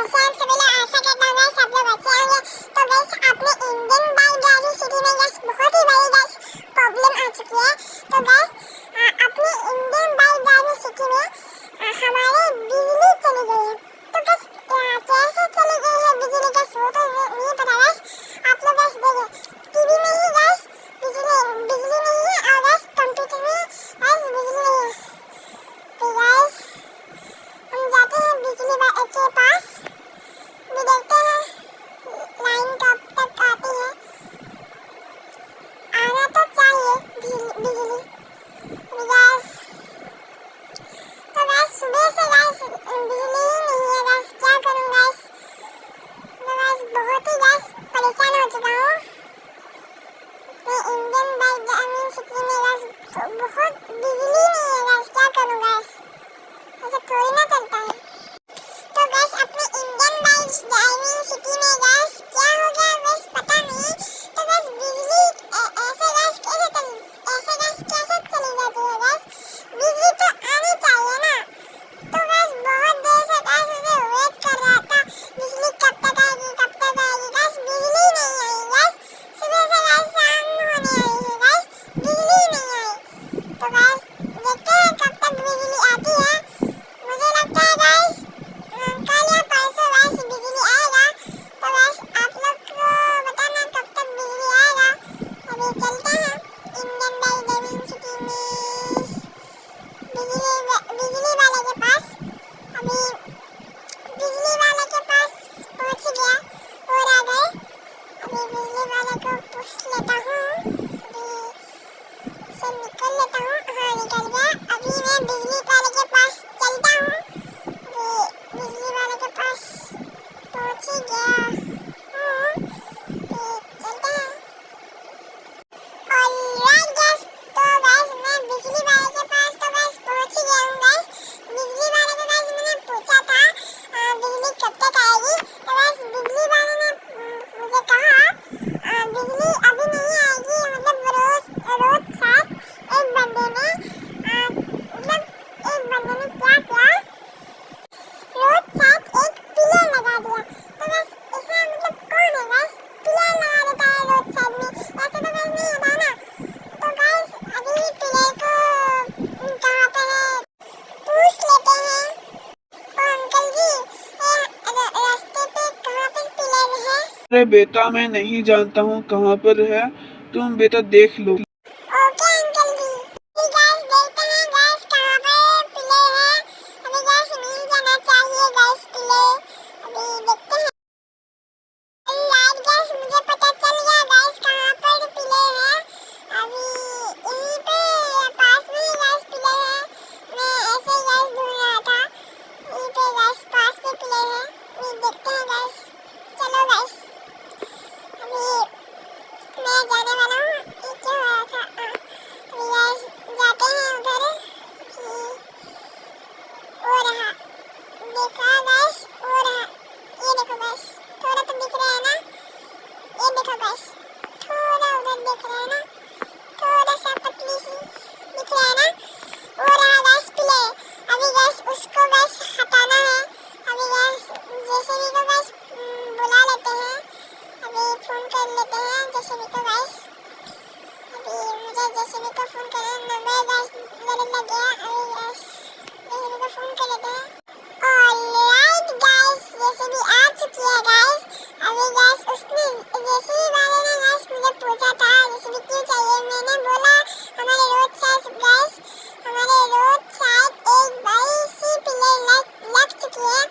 कैसे हैं आप सभी लोग। आशा करता हूँ सब लोग अच्छे होंगे। तो गाइस अपने इंडियन बाइक गाड़ी सिटी में गाइस बहुत ही बड़ी गाइस प्रॉब्लम आ चुकी है। तो गाइस अपने इंडियन बाइक गाड़ी सिटी में हमारे बिजली चली गई है। तो गाइस कैसे चली गई है बिजली गाइस वो तो नहीं पता गाइस। आप लोग गाइस देखिए टीवी में ही गाइस बिजली नहीं है और गाइस कंप्यूटर में गाइस बिजली नहीं है। तो गाइस हम जाते हैं बिजली के पास भी देखते हैं लाइन कब तक आती है। आना तो चाहिए बिजली गैस। तो गैस सुबह से गैस बिजली ही नहीं है गैस, क्या करूँ गैस। मैं गैस बहुत ही गैस परेशान हो चुका हूँ। मैं इंडियन बाइक ड्राइविंग सिटी में गैस बहुत बिजली नहीं है गैस, क्या करूँ गैस, ऐसा थोड़ी ना चलता है। तो गैस अपने इंडियन बाइक ड्राइविंग सिटी में गैस क्या हो गया गैस पता नहीं। तो गैस बिजली ऐसे गैस कैसे चली जाती है गैस, बिजली तो आनी चाहिए ना। तो गैस बहुत देर से गैस उसे वेट कर रहा था बिजली कब तक आएगी गैस, बिजली नहीं आई गैस। सुबह से गैस शाम होने आई है गैस, बिजली नहीं आई। तो गैस देखते हैं कब तक बिजली आती है। मुझे लगता है गैस कल या परसों गैस बिजली आएगा। तो गैस आप लोग को बताना कब तक बिजली आएगा। अभी चलते हैं इंडियन बाइक ड्राइविंग सिटी में बिजली वाले के पास। अभी बिजली वाले के पास पहुंच गया और आ गए। अभी बिजली वाले को पूछ लेता हूँ, अभी से निकल लेता हूँ। हाँ निकल गया। अभी मैं बिजली वाले के पास चलता हूँ। बिजली वाले के पास पहुंच ही गया हूँ। चलते हैं। ऑलराइट गैस, तो गैस मैं बिजली वाले के पास तो गैस पहुंच ही गया हूँ गैस। बिजली वाले को गैस मैंने पूछा था बिजली कब तक आएगी। तो गैस बिजली वाले ने मुझे कहा बिजली अभी नहीं आएगी, मतलब रोज शायद एक बंदे ने क्या किया, रोज शायद एक पिलर लगा दिया। तो गैस इसमें मतलब कौन है गैस पिलर लगा देता है रोड साइड में, ऐसा तो गैस नहीं होता ना। तो गैस अभी पिलर को कहाँ पे है पूछ लेते हैं। ओ अंकल जी रास्ते पे कहाँ पे पिलर है। अरे बेटा मैं नहीं जानता हूँ कहाँ पर है, तुम बेटा देख लो। ओके अंकल जी, अभी गैस देखते हैं गैस कहाँ पे पिलर है। अभी गैस मिल जाना चाहिए गैस पिलर, अभी देखते हैं। लाइट गैस मुझे पता चल गया गैस कहाँ पर पिलर है। अभी यहीं पे पास में ही गैस पिलर है। मैं ऐसे ही गैस ढूंढ रहा था, यहीं पे गैस पास में पिलर है। अभी देखते हैं गैस, चलो गैस अभी मैं जाने वाला हूँ। ये क्या हो रहा था, अभी गैस जाते हैं उधर कि वो रहा, देखा गैस वो रहा, ये देखो गैस थोड़ा तो दिख रहा है ना, ये देखो गैस थोड़ा उधर दिख रहा है ना, थोड़ा सा पतली सी दिख रहा है ना, वो रहा गैस पिलर। अभी गैस उसको गैस हटाना है। अभी गैस जेसीबी को गैस बुला लेते हैं, अभी फोन कर लेते हैं जेसीबी को गैस। अभी मुझे जेसीबी को फोन करना नंबर गैस लग गया। अभी गैस जेसीबी को फोन कर लेते हैं। ऑलराइट गैस जेसीबी आ चुकी है गैस। अभी गैस उसने जेसीबी वाले ने गैस मुझे पूछा था जेसीबी क्यों चाहिए। मैंने बोला हमारे रोड साइड गैस एक बड़ी सी पिलर लग चुकी है,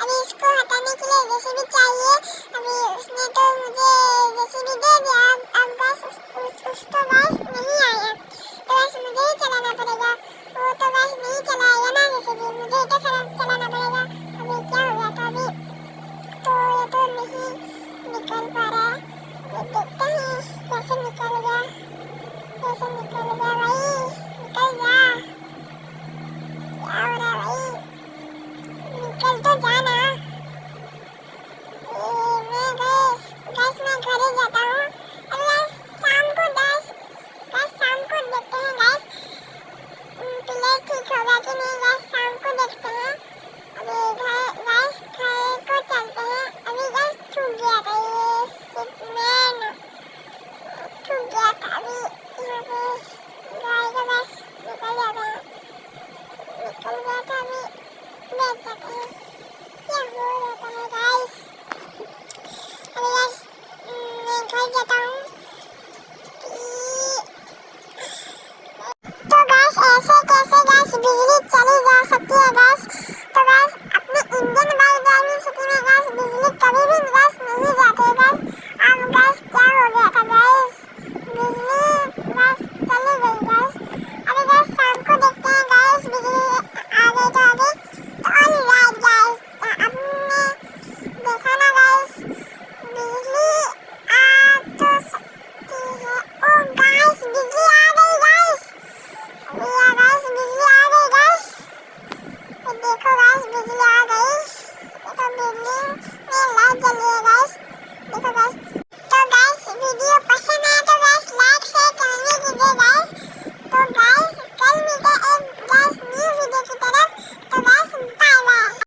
अभी इसको हटाने के लिए जेसीबी चाहिए। अभी उसने तो मुझे जेसीबी दे दिया, अब गैस उसको गैस नहीं आया, तो गैस मुझे ही चलाना पड़ेगा। वो तो गैस क्या हो जाता है गाइस। अभी गाइस मैं घर जाता हूँ। तो गाइस ऐसे कैसे गाइस बिजली चली जा सकती है गाइस। तो गाइस